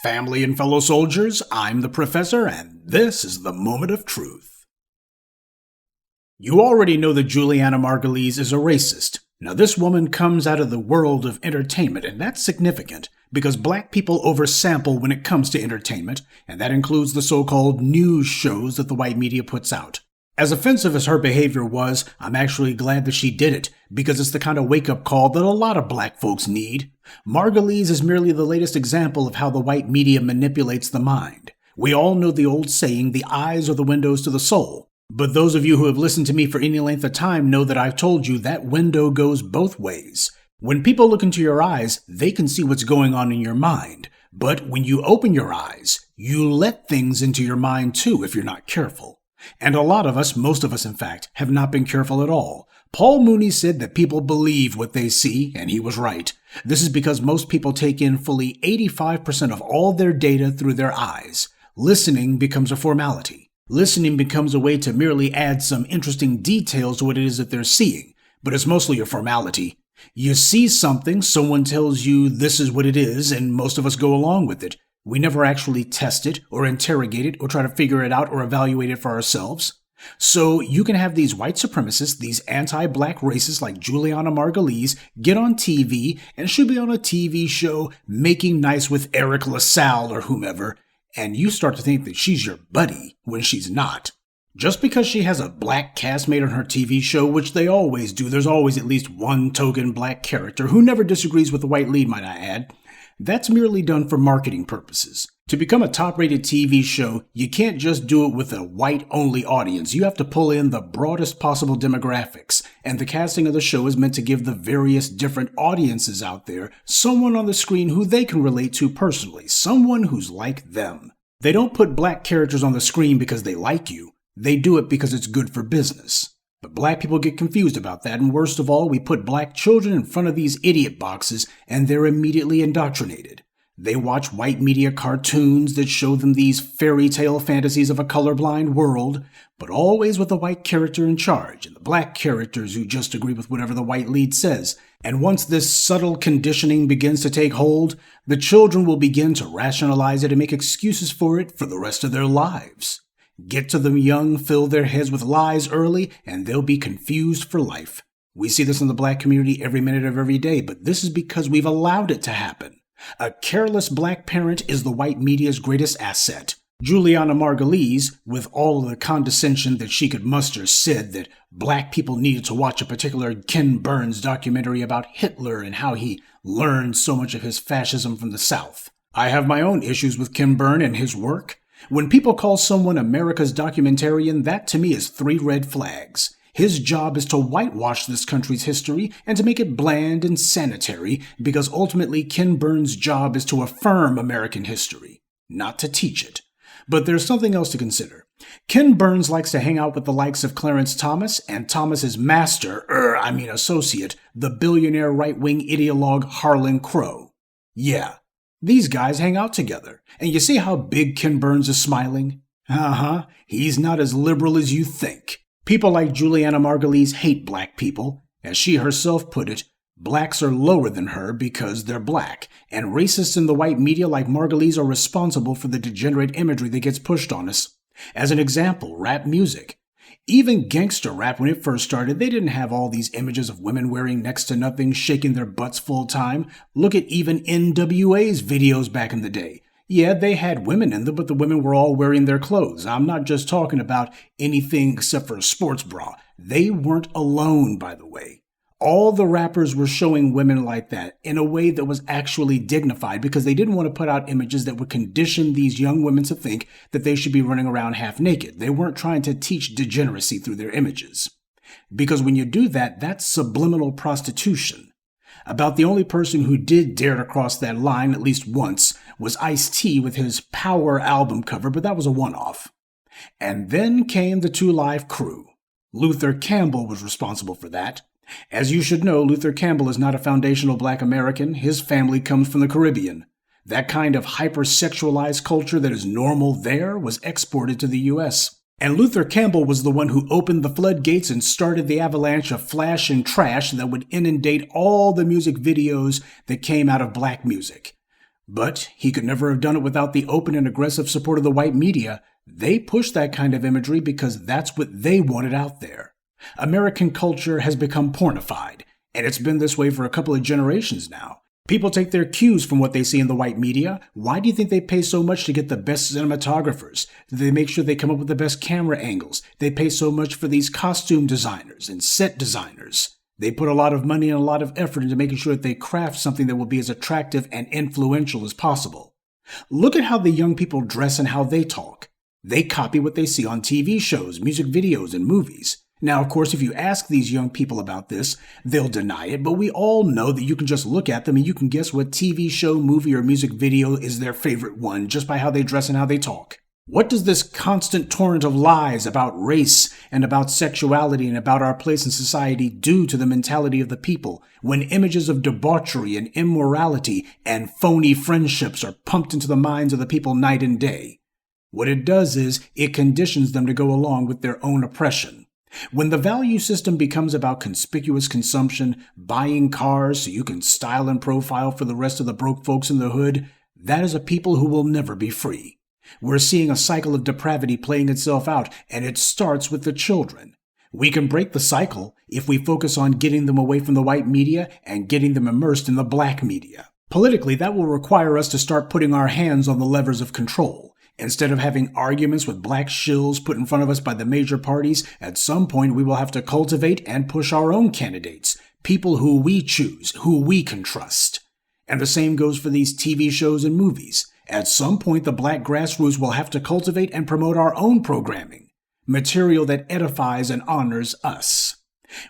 Family and fellow soldiers, I'm the Professor, and this is the Moment of Truth. You already know that Julianna Margulies is a racist. Now, this woman comes out of the world of entertainment, and that's significant because black people oversample when it comes to entertainment, and that includes the so-called news shows that the white media puts out. As offensive as her behavior was, I'm actually glad that she did it, because it's the kind of wake-up call that a lot of black folks need. Margulies is merely the latest example of how the white media manipulates the mind. We all know the old saying, the eyes are the windows to the soul. But those of you who have listened to me for any length of time know that I've told you that window goes both ways. When people look into your eyes, they can see what's going on in your mind. But when you open your eyes, you let things into your mind too if you're not careful. And a lot of us, most of us in fact, have not been careful at all. Paul Mooney said that people believe what they see, and he was right. This is because most people take in fully 85% of all their data through their eyes. Listening becomes a formality. Listening becomes a way to merely add some interesting details to what it is that they're seeing, but it's mostly a formality. You see something, someone tells you this is what it is, and most of us go along with it. We never actually test it, or interrogate it, or try to figure it out, or evaluate it for ourselves. So you can have these white supremacists, these anti-black racists like Julianna Margulies, get on TV, and she'll be on a TV show making nice with Eric LaSalle or whomever, and you start to think that she's your buddy when she's not. Just because she has a black castmate on her TV show, which they always do, there's always at least one token black character who never disagrees with the white lead, might I add. That's merely done for marketing purposes. To become a top-rated TV show, you can't just do it with a white-only audience. You have to pull in the broadest possible demographics, and the casting of the show is meant to give the various different audiences out there someone on the screen who they can relate to personally, someone who's like them. They don't put black characters on the screen because they like you. They do it because it's good for business. But black people get confused about that, and worst of all, we put black children in front of these idiot boxes, and they're immediately indoctrinated. They watch white media cartoons that show them these fairy tale fantasies of a colorblind world, but always with a white character in charge, and the black characters who just agree with whatever the white lead says. And once this subtle conditioning begins to take hold, the children will begin to rationalize it and make excuses for it for the rest of their lives. Get to them young, fill their heads with lies early, and they'll be confused for life. We see this in the black community every minute of every day, but this is because we've allowed it to happen. A careless black parent is the white media's greatest asset. Julianna Margulies, with all of the condescension that she could muster, said that black people needed to watch a particular Ken Burns documentary about Hitler and how he learned so much of his fascism from the South. I have my own issues with Ken Burns and his work. When people call someone America's documentarian, that to me is 3 red flags. His job is to whitewash this country's history and to make it bland and sanitary, because ultimately Ken Burns' job is to affirm American history, not to teach it. But there's something else to consider. Ken Burns likes to hang out with the likes of Clarence Thomas and Thomas's associate, the billionaire right-wing ideologue Harlan Crow. Yeah. These guys hang out together, and you see how big Ken Burns is smiling? He's not as liberal as you think. People like Julianna Margulies hate black people. As she herself put it, blacks are lower than her because they're black, and racists in the white media like Margulies are responsible for the degenerate imagery that gets pushed on us. As an example, rap music. Even gangster rap, when it first started, they didn't have all these images of women wearing next to nothing, shaking their butts full time. Look at even NWA's videos back in the day. Yeah, they had women in them, but the women were all wearing their clothes. I'm not just talking about anything except for a sports bra. They weren't alone, by the way. All the rappers were showing women like that in a way that was actually dignified because they didn't want to put out images that would condition these young women to think that they should be running around half naked. They weren't trying to teach degeneracy through their images. Because when you do that, that's subliminal prostitution. About the only person who did dare to cross that line at least once was Ice-T with his Power album cover, but that was a one-off. And then came the 2 Live Crew. Luther Campbell was responsible for that. As you should know, Luther Campbell is not a foundational black American. His family comes from the Caribbean. That kind of hypersexualized culture that is normal there was exported to the U.S. And Luther Campbell was the one who opened the floodgates and started the avalanche of flash and trash that would inundate all the music videos that came out of black music. But he could never have done it without the open and aggressive support of the white media. They pushed that kind of imagery because that's what they wanted out there. American culture has become pornified, and it's been this way for a couple of generations now. People take their cues from what they see in the white media. Why do you think they pay so much to get the best cinematographers? They make sure they come up with the best camera angles. They pay so much for these costume designers and set designers. They put a lot of money and a lot of effort into making sure that they craft something that will be as attractive and influential as possible. Look at how the young people dress and how they talk. They copy what they see on TV shows, music videos, and movies. Now, of course, if you ask these young people about this, they'll deny it, but we all know that you can just look at them and you can guess what TV show, movie, or music video is their favorite one just by how they dress and how they talk. What does this constant torrent of lies about race and about sexuality and about our place in society do to the mentality of the people when images of debauchery and immorality and phony friendships are pumped into the minds of the people night and day? What it does is it conditions them to go along with their own oppression. When the value system becomes about conspicuous consumption, buying cars so you can style and profile for the rest of the broke folks in the hood, that is a people who will never be free. We're seeing a cycle of depravity playing itself out, and it starts with the children. We can break the cycle if we focus on getting them away from the white media and getting them immersed in the black media. Politically, that will require us to start putting our hands on the levers of control. Instead of having arguments with black shills put in front of us by the major parties, at some point we will have to cultivate and push our own candidates, people who we choose, who we can trust. And the same goes for these TV shows and movies. At some point, the black grassroots will have to cultivate and promote our own programming, material that edifies and honors us.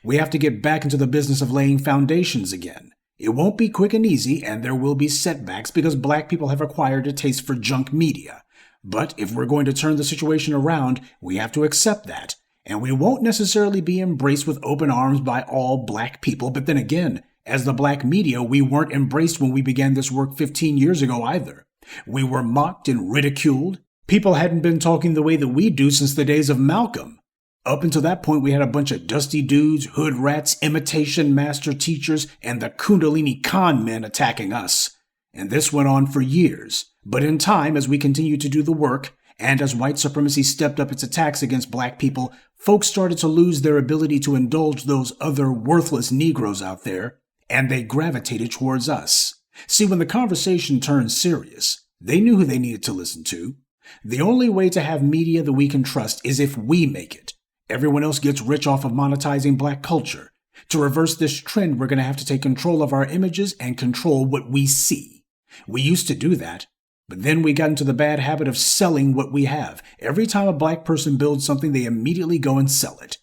We have to get back into the business of laying foundations again. It won't be quick and easy, and there will be setbacks because black people have acquired a taste for junk media. But if we're going to turn the situation around, we have to accept that. And we won't necessarily be embraced with open arms by all black people. But then again, as the black media, we weren't embraced when we began this work 15 years ago either. We were mocked and ridiculed. People hadn't been talking the way that we do since the days of Malcolm. Up until that point, we had a bunch of dusty dudes, hood rats, imitation master teachers, and the Kundalini con men attacking us. And this went on for years. But in time, as we continued to do the work, and as white supremacy stepped up its attacks against black people, folks started to lose their ability to indulge those other worthless Negroes out there, and they gravitated towards us. See, when the conversation turned serious, they knew who they needed to listen to. The only way to have media that we can trust is if we make it. Everyone else gets rich off of monetizing black culture. To reverse this trend, we're going to have to take control of our images and control what we see. We used to do that. But then we got into the bad habit of selling what we have. Every time a black person builds something, they immediately go and sell it.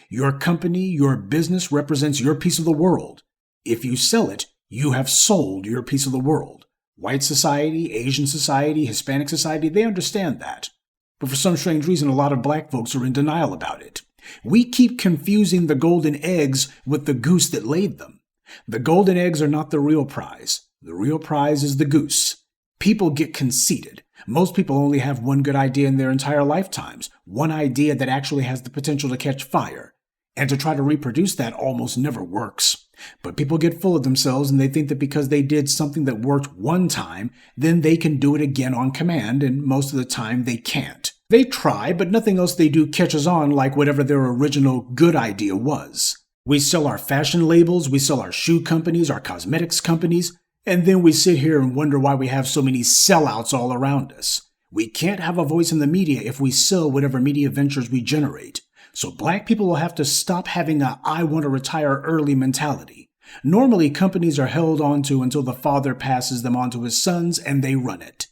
Your company, your business represents your piece of the world. If you sell it, you have sold your piece of the world. White society, Asian society, Hispanic society, they understand that. But for some strange reason, a lot of black folks are in denial about it. We keep confusing the golden eggs with the goose that laid them. The golden eggs are not the real prize. The real prize is the goose. People get conceited. Most people only have one good idea in their entire lifetimes, one idea that actually has the potential to catch fire. And to try to reproduce that almost never works. But people get full of themselves and they think that because they did something that worked one time, then they can do it again on command, and most of the time they can't. They try, but nothing else they do catches on like whatever their original good idea was. We sell our fashion labels, we sell our shoe companies, our cosmetics companies, and then we sit here and wonder why we have so many sellouts all around us. We can't have a voice in the media if we sell whatever media ventures we generate. So black people will have to stop having a I want to retire early mentality. Normally, companies are held onto until the father passes them on to his sons and they run it.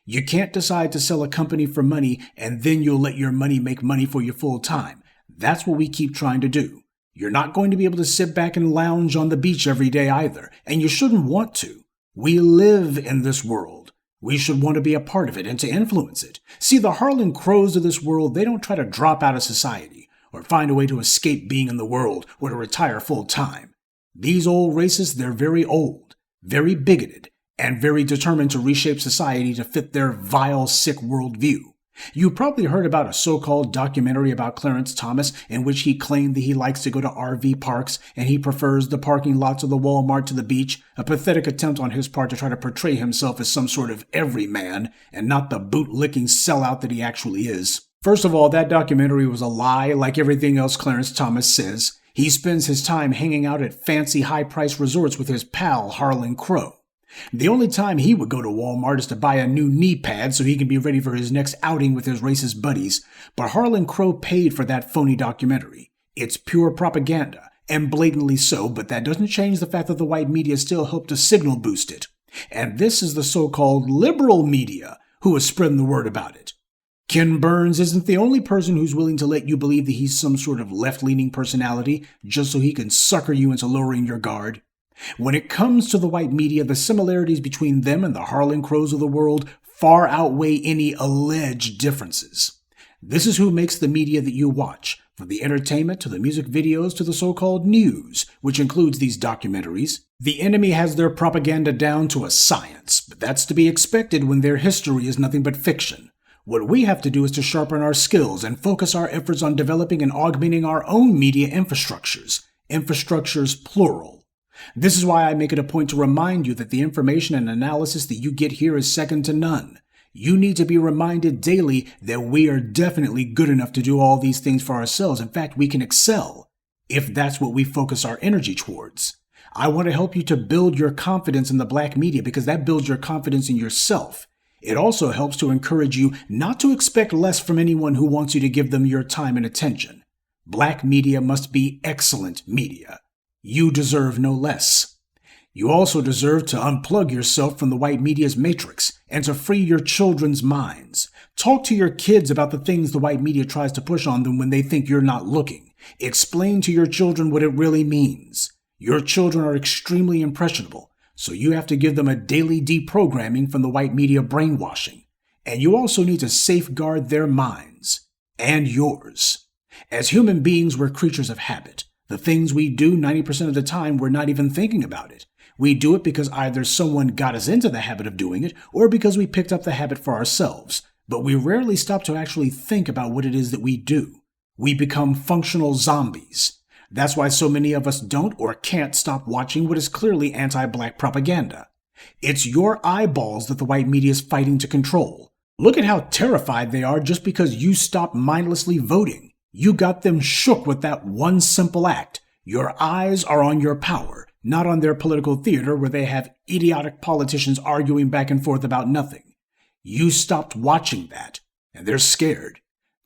You can't decide to sell a company for money and then you'll let your money make money for you full time. That's what we keep trying to do. You're not going to be able to sit back and lounge on the beach every day either, and you shouldn't want to. We live in this world. We should want to be a part of it and to influence it. See, the Harlan Crows of this world, they don't try to drop out of society or find a way to escape being in the world or to retire full time. These old racists, they're very old, very bigoted, and very determined to reshape society to fit their vile, sick worldview. You probably heard about a so-called documentary about Clarence Thomas in which he claimed that he likes to go to RV parks and he prefers the parking lots of the Walmart to the beach, a pathetic attempt on his part to try to portray himself as some sort of everyman and not the boot-licking sellout that he actually is. First of all, that documentary was a lie like everything else Clarence Thomas says. He spends his time hanging out at fancy high-priced resorts with his pal Harlan Crow. The only time he would go to Walmart is to buy a new knee pad so he can be ready for his next outing with his racist buddies. But Harlan Crow paid for that phony documentary. It's pure propaganda, and blatantly so, but that doesn't change the fact that the white media still help to signal boost it. And this is the so-called liberal media who is spreading the word about it. Ken Burns isn't the only person who's willing to let you believe that he's some sort of left-leaning personality just so he can sucker you into lowering your guard. When it comes to the white media, the similarities between them and the Harlan Crows of the world far outweigh any alleged differences. This is who makes the media that you watch, from the entertainment to the music videos to the so-called news, which includes these documentaries. The enemy has their propaganda down to a science, but that's to be expected when their history is nothing but fiction. What we have to do is to sharpen our skills and focus our efforts on developing and augmenting our own media infrastructures. Infrastructures plural. This is why I make it a point to remind you that the information and analysis that you get here is second to none. You need to be reminded daily that we are definitely good enough to do all these things for ourselves. In fact, we can excel if that's what we focus our energy towards. I want to help you to build your confidence in the black media because that builds your confidence in yourself. It also helps to encourage you not to expect less from anyone who wants you to give them your time and attention. Black media must be excellent media. You deserve no less. You also deserve to unplug yourself from the white media's matrix and to free your children's minds. Talk to your kids about the things the white media tries to push on them when they think you're not looking. Explain to your children what it really means. Your children are extremely impressionable, so you have to give them a daily deprogramming from the white media brainwashing. And you also need to safeguard their minds and yours. As human beings, we're creatures of habit. The things we do 90% of the time, we're not even thinking about it. We do it because either someone got us into the habit of doing it or because we picked up the habit for ourselves. But we rarely stop to actually think about what it is that we do. We become functional zombies. That's why so many of us don't or can't stop watching what is clearly anti-black propaganda. It's your eyeballs that the white media is fighting to control. Look at how terrified they are just because you stopped mindlessly voting. You got them shook with that one simple act. Your eyes are on your power, not on their political theater where they have idiotic politicians arguing back and forth about nothing. You stopped watching that, and they're scared.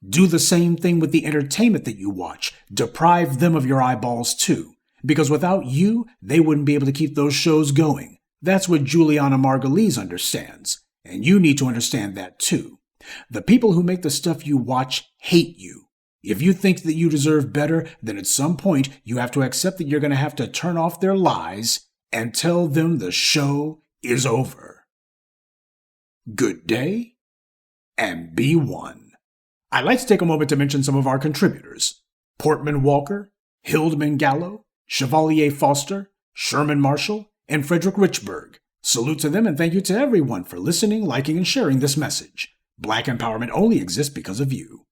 Do the same thing with the entertainment that you watch. Deprive them of your eyeballs too, because without you, they wouldn't be able to keep those shows going. That's what Julianna Margulies understands, and you need to understand that too. The people who make the stuff you watch hate you. If you think that you deserve better, then at some point you have to accept that you're going to have to turn off their lies and tell them the show is over. Good day, and be one. I'd like to take a moment to mention some of our contributors. Portman Walker, Hildman Gallo, Chevalier Foster, Sherman Marshall, and Frederick Richburg. Salute to them and thank you to everyone for listening, liking, and sharing this message. Black empowerment only exists because of you.